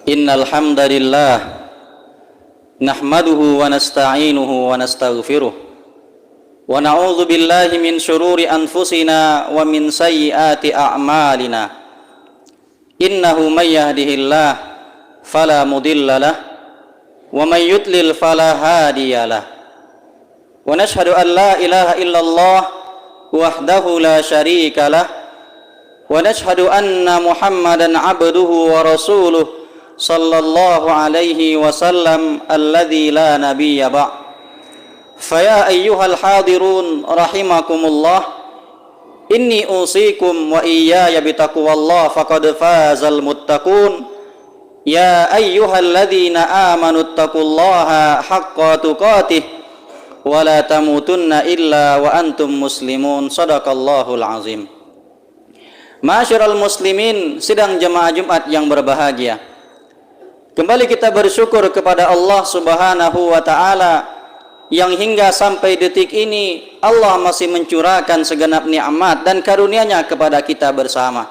Innal hamdalillah nahmaduhu wa nasta'inuhu wa nastaghfiruh wa na'udzu billahi min syururi anfusina wa min sayyiati a'malina. Innahu may yahdihillah fala mudhillalah wa may yudlil fala hadiyalah. Wa nashhadu an la ilaha illallah wahdahu la syarikalah wa nashhadu anna Muhammadan 'abduhu wa rasuluh sallallahu alaihi wasallam alladzi la nabiyya ba'. Faya ayyuhal hadirun rahimakumullah, inni usikum wa iyaya bitaqwallah faqad fazal muttaqun. Ya ayyuhalladzina amanu taqullaha haqqa tuqatih wa la tamutunna illa wa antum muslimun. Shadaqallahul azim. Ma'asyiral muslimin, sidang jemaah Jumat yang berbahagia, kembali kita bersyukur kepada Allah Subhanahu wa ta'ala yang hingga sampai detik ini Allah masih mencurahkan segenap nikmat dan karunia-Nya kepada kita bersama.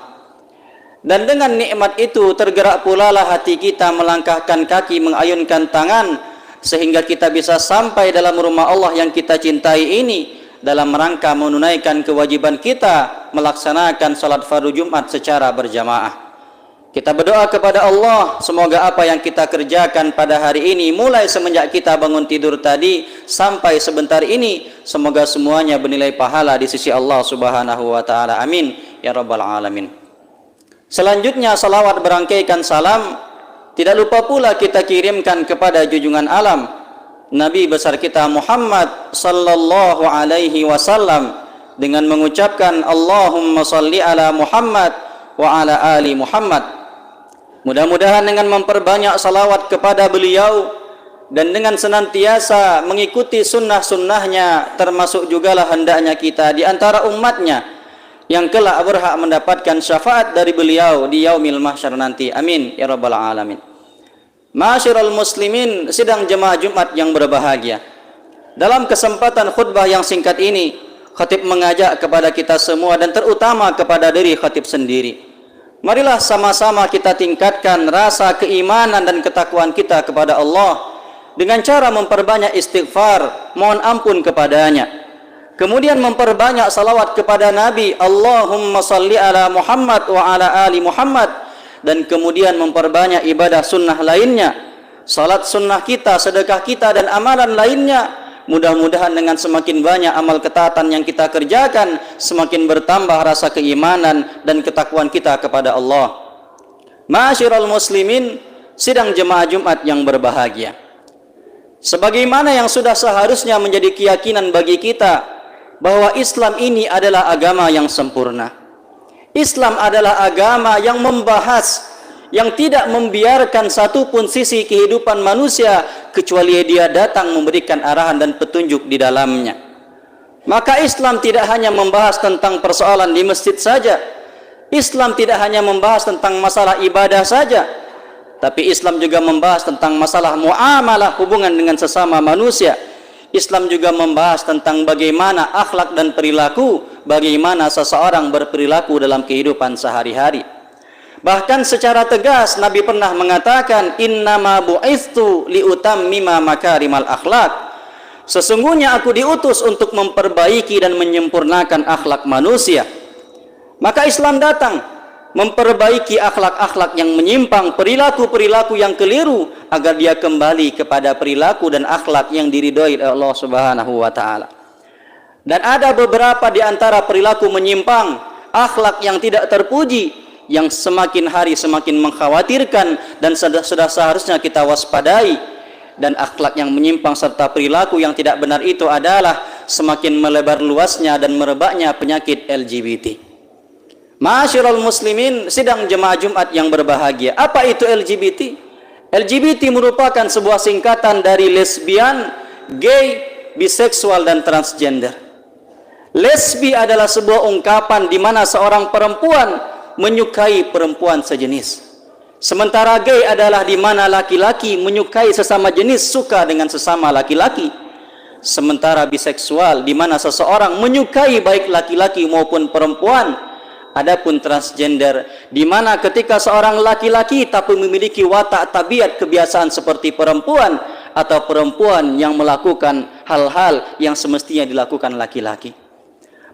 Dan dengan nikmat itu tergerak pula lah hati kita melangkahkan kaki, mengayunkan tangan, sehingga kita bisa sampai dalam rumah Allah yang kita cintai ini dalam rangka menunaikan kewajiban kita melaksanakan salat fardu Jumat secara berjamaah. Kita berdoa kepada Allah, semoga apa yang kita kerjakan pada hari ini, mulai semenjak kita bangun tidur tadi sampai sebentar ini, semoga semuanya bernilai pahala di sisi Allah Subhanahu wa ta'ala. Amin ya rabbal alamin. Selanjutnya salawat berangkaikan salam tidak lupa pula kita kirimkan kepada junjungan alam Nabi besar kita Muhammad sallallahu alaihi wasallam dengan mengucapkan Allahumma salli ala Muhammad wa ala ali Muhammad. Mudah-mudahan dengan memperbanyak salawat kepada beliau dan dengan senantiasa mengikuti sunnah-sunnahnya, termasuk jugalah hendaknya kita di antara umatnya yang kelak berhak mendapatkan syafaat dari beliau di yaumil mahsyar nanti. Amin ya rabbal alamin. Ma'asyiral muslimin, sidang jemaah Jumat yang berbahagia, dalam kesempatan khutbah yang singkat ini, khatib mengajak kepada kita semua dan terutama kepada diri khatib sendiri, marilah sama-sama kita tingkatkan rasa keimanan dan ketakwaan kita kepada Allah dengan cara memperbanyak istighfar, mohon ampun kepadanya, kemudian memperbanyak salawat kepada Nabi, Allahumma salli ala Muhammad wa ala ali Muhammad, dan kemudian memperbanyak ibadah sunnah lainnya, salat sunnah kita, sedekah kita, dan amalan lainnya. Mudah-mudahan dengan semakin banyak amal ketaatan yang kita kerjakan, semakin bertambah rasa keimanan dan ketakwaan kita kepada Allah. Ma'asyiral muslimin, sidang jemaah Jumat yang berbahagia, sebagaimana yang sudah seharusnya menjadi keyakinan bagi kita bahwa Islam ini adalah agama yang sempurna. Islam adalah agama yang membahas, yang tidak membiarkan satupun sisi kehidupan manusia kecuali dia datang memberikan arahan dan petunjuk di dalamnya. Maka Islam tidak hanya membahas tentang persoalan di masjid saja, Islam tidak hanya membahas tentang masalah ibadah saja, tapi Islam juga membahas tentang masalah muamalah, hubungan dengan sesama manusia. Islam juga membahas tentang bagaimana akhlak dan perilaku, bagaimana seseorang berperilaku dalam kehidupan sehari-hari. Bahkan secara tegas Nabi pernah mengatakan, innama bu'itsu liutammima makarimal akhlak, sesungguhnya aku diutus untuk memperbaiki dan menyempurnakan akhlak manusia. Maka Islam datang memperbaiki akhlak-akhlak yang menyimpang, perilaku-perilaku yang keliru, agar dia kembali kepada perilaku dan akhlak yang diridhoi oleh Allah Subhanahu wa ta'ala. Dan ada beberapa di antara perilaku menyimpang, akhlak yang tidak terpuji, yang semakin hari semakin mengkhawatirkan dan sudah seharusnya kita waspadai. Dan akhlak yang menyimpang serta perilaku yang tidak benar itu adalah semakin melebar luasnya dan merebaknya penyakit LGBT. Ma'asyiral muslimin, sidang jemaah Jumat yang berbahagia, apa itu LGBT? LGBT merupakan sebuah singkatan dari lesbian, gay, biseksual, dan transgender. Lesbi adalah sebuah ungkapan di mana seorang perempuan menyukai perempuan sejenis. Sementara gay adalah di mana laki-laki menyukai sesama jenis, suka dengan sesama laki-laki. Sementara biseksual di mana seseorang menyukai baik laki-laki maupun perempuan. Adapun transgender, di mana ketika seorang laki-laki tapi memiliki watak tabiat kebiasaan seperti perempuan, atau perempuan yang melakukan hal-hal yang semestinya dilakukan laki-laki.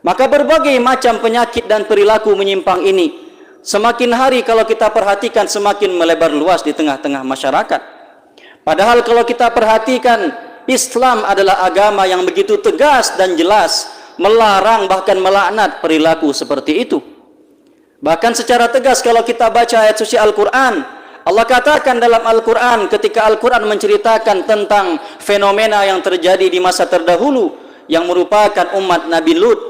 Maka berbagai macam penyakit dan perilaku menyimpang ini semakin hari kalau kita perhatikan semakin melebar luas di tengah-tengah masyarakat. Padahal kalau kita perhatikan, Islam adalah agama yang begitu tegas dan jelas melarang bahkan melaknat perilaku seperti itu. Bahkan secara tegas kalau kita baca ayat suci Al-Quran, Allah katakan dalam Al-Quran ketika Al-Quran menceritakan tentang fenomena yang terjadi di masa terdahulu yang merupakan umat Nabi Lut,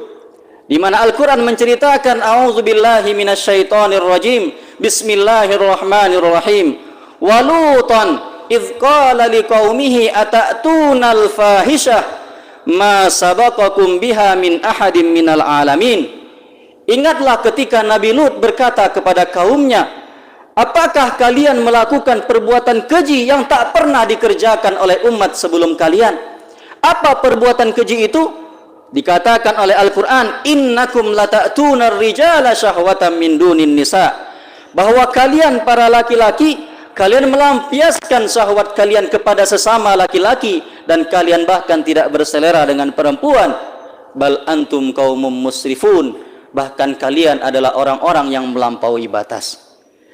di mana Al-Quran menceritakan a'udzubillahi minasyaitonirrajim, bismillahirrahmanirrahim, wa lutan idz qala liqaumihi ata'tunal fahishah ma sabaqakum biha min ahadin minal alamin. Ingatlah ketika Nabi Lut berkata kepada kaumnya, apakah kalian melakukan perbuatan keji yang tak pernah dikerjakan oleh umat sebelum kalian? Apa perbuatan keji itu? Dikatakan oleh Al-Quran, innakum lata'tunar rijala syahwatan min dunin nisa, bahwa kalian para laki-laki, kalian melampiaskan syahwat kalian kepada sesama laki-laki, dan kalian bahkan tidak berselera dengan perempuan. Bal antum qaumum musrifun, bahkan kalian adalah orang-orang yang melampaui batas.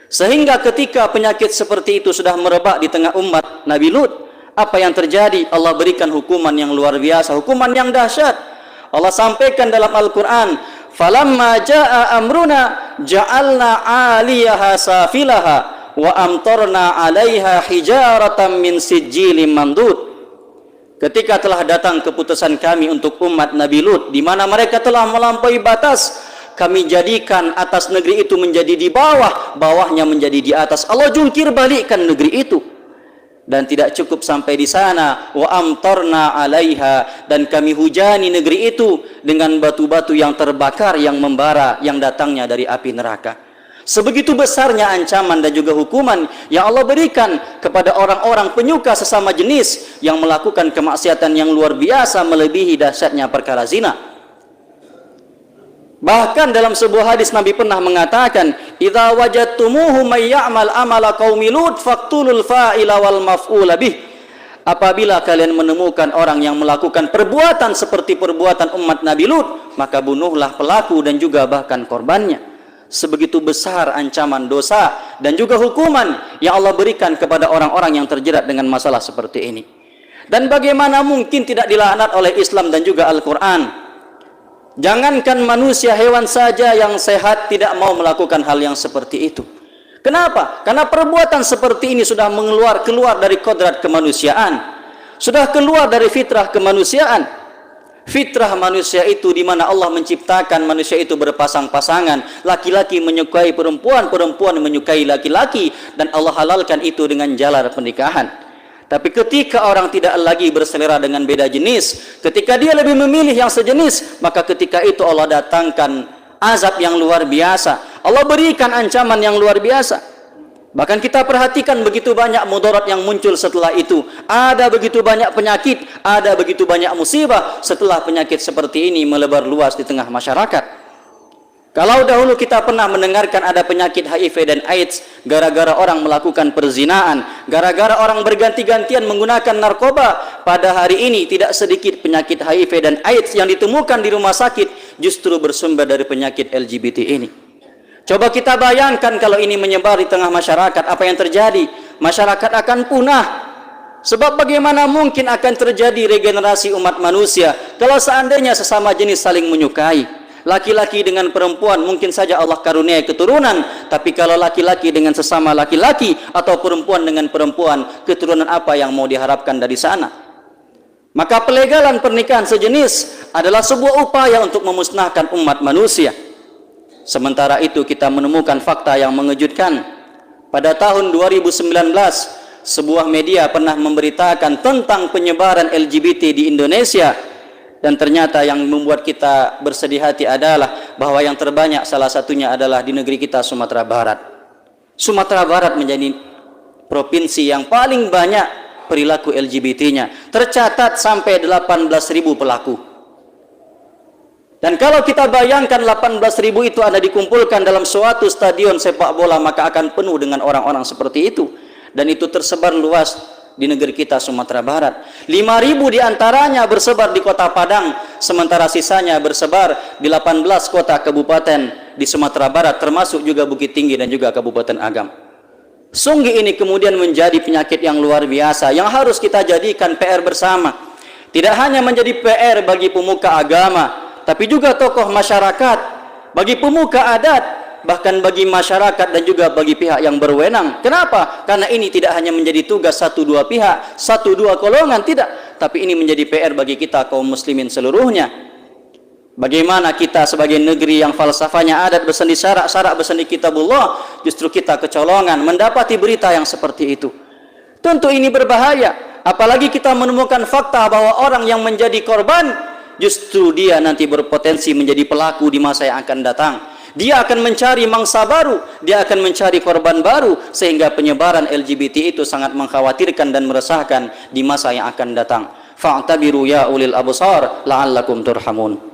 Sehingga ketika penyakit seperti itu sudah merebak di tengah umat Nabi Lut, apa yang terjadi? Allah berikan hukuman yang luar biasa, hukuman yang dahsyat. Allah sampaikan dalam Al-Quran, falamma jaa amruna ja'alna 'aliyaha safilaha wa amtarna 'alaiha hijaratan min sijilin mandud. Ketika telah datang keputusan kami untuk umat Nabi Lut, di mana mereka telah melampaui batas, kami jadikan atas negeri itu menjadi di bawah, bawahnya menjadi di atas. Allah jungkir balikkan negeri itu. Dan tidak cukup sampai di sana, wa amtarna 'alaiha, dan kami hujani negeri itu dengan batu-batu yang terbakar, yang membara, yang datangnya dari api neraka. Sebegitu besarnya ancaman dan juga hukuman yang Allah berikan kepada orang-orang penyuka sesama jenis yang melakukan kemaksiatan yang luar biasa melebihi dahsyatnya perkara zina. Bahkan dalam sebuah hadis Nabi pernah mengatakan, idza wajadtumuhu may ya'mal amala qaumi lut faqtulul fa'ila wal maf'ula bih. Apabila kalian menemukan orang yang melakukan perbuatan seperti perbuatan umat Nabi Lut, maka bunuhlah pelaku dan juga bahkan korbannya. Sebegitu besar ancaman dosa dan juga hukuman yang Allah berikan kepada orang-orang yang terjerat dengan masalah seperti ini. Dan bagaimana mungkin tidak dilaknat oleh Islam dan juga Al-Quran? Jangankan manusia, hewan saja yang sehat tidak mau melakukan hal yang seperti itu. Kenapa? Karena perbuatan seperti ini sudah keluar dari kodrat kemanusiaan, sudah keluar dari fitrah kemanusiaan. Fitrah manusia itu di mana Allah menciptakan manusia itu berpasang-pasangan, laki-laki menyukai perempuan, perempuan menyukai laki-laki, dan Allah halalkan itu dengan jalan pernikahan. Tapi ketika orang tidak lagi berselera dengan beda jenis, ketika dia lebih memilih yang sejenis, maka ketika itu Allah datangkan azab yang luar biasa, Allah berikan ancaman yang luar biasa. Bahkan kita perhatikan begitu banyak mudarat yang muncul setelah itu. Ada begitu banyak penyakit, ada begitu banyak musibah setelah penyakit seperti ini melebar luas di tengah masyarakat. Kalau dahulu kita pernah mendengarkan ada penyakit HIV dan AIDS gara-gara orang melakukan perzinaan, gara-gara orang berganti-gantian menggunakan narkoba, pada hari ini tidak sedikit penyakit HIV dan AIDS yang ditemukan di rumah sakit justru bersumber dari penyakit LGBT ini. Coba kita bayangkan kalau ini menyebar di tengah masyarakat, apa yang terjadi? Masyarakat akan punah. Sebab bagaimana mungkin akan terjadi regenerasi umat manusia kalau seandainya sesama jenis saling menyukai? Laki-laki dengan perempuan mungkin saja Allah karuniai keturunan, tapi kalau laki-laki dengan sesama laki-laki atau perempuan dengan perempuan, keturunan apa yang mau diharapkan dari sana? Maka pelegalan pernikahan sejenis adalah sebuah upaya untuk memusnahkan umat manusia. Sementara itu kita menemukan fakta yang mengejutkan. Pada tahun 2019, sebuah media pernah memberitakan tentang penyebaran LGBT di Indonesia. Dan ternyata yang membuat kita bersedih hati adalah bahwa yang terbanyak salah satunya adalah di negeri kita, Sumatera Barat. Sumatera Barat menjadi provinsi yang paling banyak perilaku LGBT-nya. Tercatat sampai 18.000 pelaku. Dan kalau kita bayangkan 18.000 itu Anda dikumpulkan dalam suatu stadion sepak bola, maka akan penuh dengan orang-orang seperti itu. Dan itu tersebar luas di negeri kita Sumatera Barat. 5.000 diantaranya bersebar di kota Padang, sementara sisanya bersebar di 18 kota kabupaten di Sumatera Barat, termasuk juga Bukit Tinggi dan juga Kabupaten Agam. Sungguh ini kemudian menjadi penyakit yang luar biasa yang harus kita jadikan PR bersama. Tidak hanya menjadi PR bagi pemuka agama, tapi juga tokoh masyarakat, bagi pemuka adat, bahkan bagi masyarakat dan juga bagi pihak yang berwenang. Kenapa? Karena ini tidak hanya menjadi tugas satu dua pihak, satu dua golongan, tidak. Tapi ini menjadi PR bagi kita kaum muslimin seluruhnya. Bagaimana kita sebagai negeri yang falsafahnya adat bersandi syarak bersandi kitabullah, justru kita kecolongan mendapati berita yang seperti itu. Tentu ini berbahaya. Apalagi kita menemukan fakta bahwa orang yang menjadi korban, justru dia nanti berpotensi menjadi pelaku di masa yang akan datang. Dia akan mencari mangsa baru, dia akan mencari korban baru, sehingga penyebaran LGBT itu sangat mengkhawatirkan dan meresahkan di masa yang akan datang. Fa'tabiru ya ulil absar la'allakum turhamun.